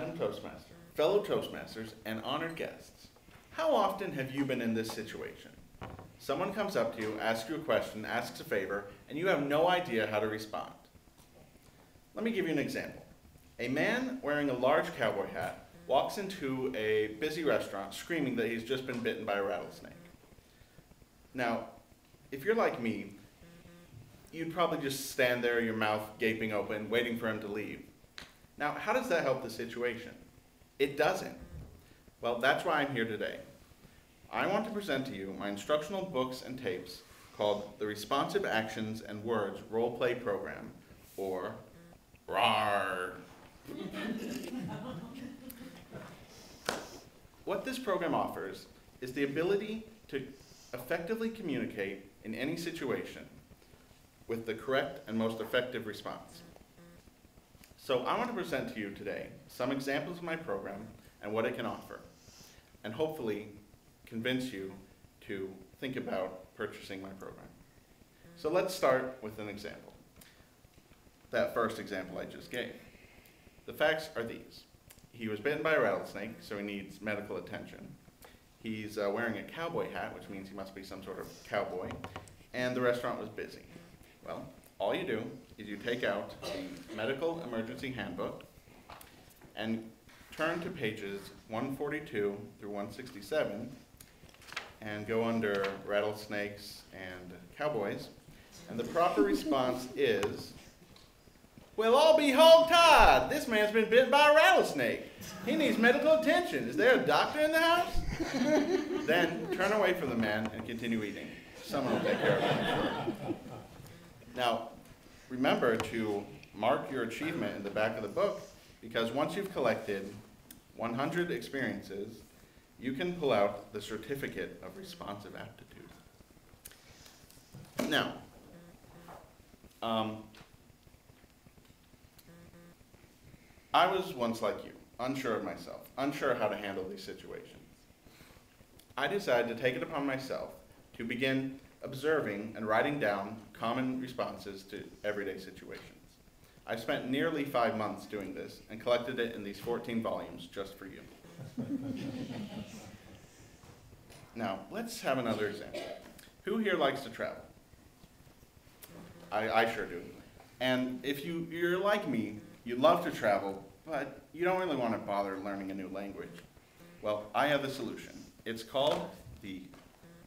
Madam Toastmaster, fellow Toastmasters, and honored guests. How often have you been in this situation? Someone comes up to you, asks you a question, asks a favor, and you have no idea how to respond. Let me give you an example. A man wearing a large cowboy hat walks into a busy restaurant screaming that he's just been bitten by a rattlesnake. Now, if you're like me, you'd probably just stand there, your mouth gaping open, waiting for him to leave. Now, how does that help the situation? It doesn't. Well, that's why I'm here today. I want to present to you my instructional books and tapes called the Responsive Actions and Words Role-Play Program, or RAR. What this program offers is the ability to effectively communicate in any situation with the correct and most effective response. So I want to present to you today some examples of my program and what it can offer, and hopefully convince you to think about purchasing my program. So let's start with an example. That first example I just gave. The facts are these. He was bitten by a rattlesnake, so he needs medical attention. He's wearing a cowboy hat, which means he must be some sort of cowboy, and the restaurant was busy. Well, all you do is you take out the medical emergency handbook and turn to pages 142 through 167 and go under rattlesnakes and cowboys, and the proper response is, "Well, I'll be hog-tied. This man's been bitten by a rattlesnake. He needs medical attention. Is there a doctor in the house?" Then turn away from the man and continue eating. Someone will take care of him. Now, remember to mark your achievement in the back of the book, because once you've collected 100 experiences, you can pull out the certificate of responsive aptitude. Now, I was once like you, unsure of myself, unsure how to handle these situations. I decided to take it upon myself to begin observing and writing down common responses to everyday situations. I've spent nearly 5 months doing this and collected it in these 14 volumes just for you. Now, let's have another example. Who here likes to travel? I sure do. And if you're like me, you love to travel, but you don't really want to bother learning a new language. Well, I have the solution. It's called the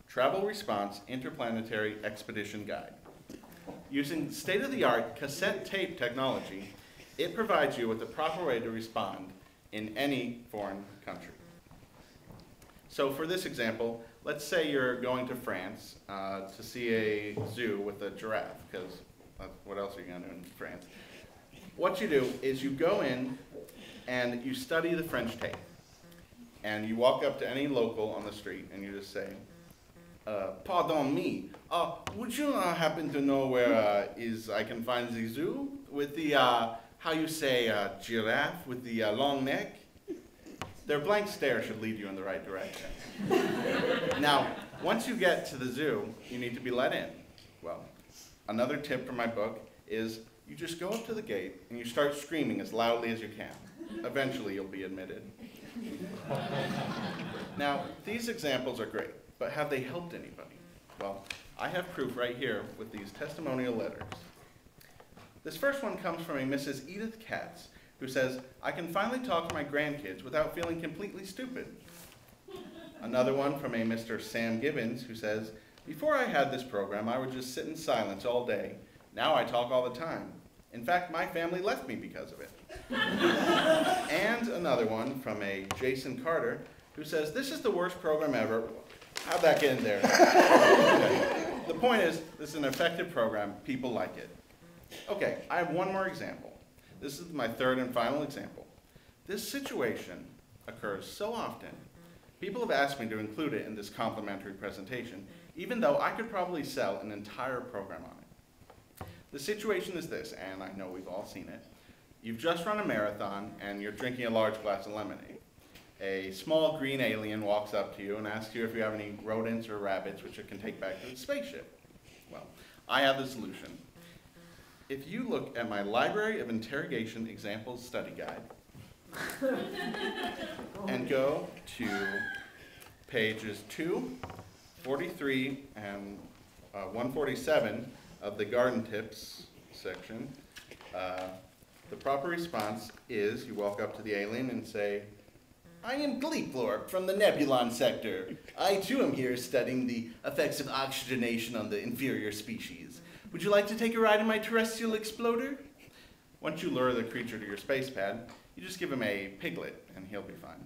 Travel Response Interplanetary Expedition Guide. Using state-of-the-art cassette tape technology, it provides you with the proper way to respond in any foreign country. So for this example, let's say you're going to France to see a zoo with a giraffe, because what else are you going to do in France? What you do is you go in and you study the French tape. And you walk up to any local on the street and you just say, "Pardon me, would you happen to know where I can find the zoo with the, how you say, giraffe with the long neck?" Their blank stare should lead you in the right direction. Now, once you get to the zoo, you need to be let in. Well, another tip from my book is you just go up to the gate and you start screaming as loudly as you can. Eventually, you'll be admitted. Now, these examples are great, but have they helped anybody? Well, I have proof right here with these testimonial letters. This first one comes from a Mrs. Edith Katz, who says, "I can finally talk to my grandkids without feeling completely stupid." Another one from a Mr. Sam Gibbons, who says, "Before I had this program, I would just sit in silence all day. Now I talk all the time. In fact, my family left me because of it." And another one from a Jason Carter, who says, "This is the worst program ever." How'd that get in there? Okay. The point is, this is an effective program. People like it. Okay, I have one more example. This is my third and final example. This situation occurs so often. People have asked me to include it in this complimentary presentation, even though I could probably sell an entire program on it. The situation is this, and I know we've all seen it. You've just run a marathon, and you're drinking a large glass of lemonade. A small green alien walks up to you and asks you if you have any rodents or rabbits which it can take back to the spaceship. Well, I have the solution. If you look at my Library of Interrogation Examples study guide, and go to pages 2, 43, and 147 of the garden tips section. The proper response is you walk up to the alien and say, "I am Gleeplorp from the Nebulon sector. I too am here studying the effects of oxygenation on the inferior species. Would you like to take a ride in my terrestrial exploder?" Once you lure the creature to your space pad, you just give him a piglet and he'll be fine.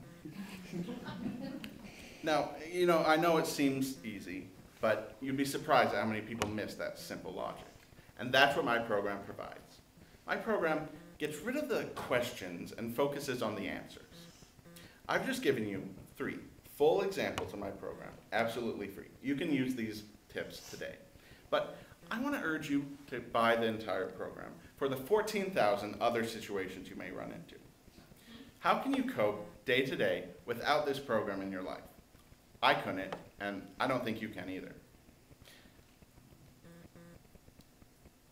Now, I know it seems easy, but you'd be surprised at how many people miss that simple logic. And that's what my program provides. My program gets rid of the questions and focuses on the answers. I've just given you 3 full examples of my program, absolutely free. You can use these tips today. But I want to urge you to buy the entire program for the 14,000 other situations you may run into. How can you cope day to day without this program in your life? I couldn't, and I don't think you can either.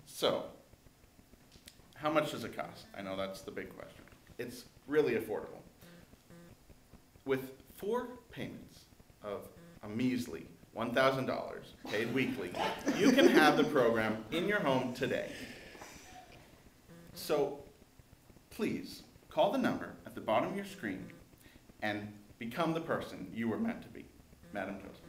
So, how much does it cost? I know that's the big question. It's really affordable. With 4 payments of a measly $1,000 paid weekly, you can have the program in your home today. So please call the number at the bottom of your screen and become the person you were meant to be. Madam Toast.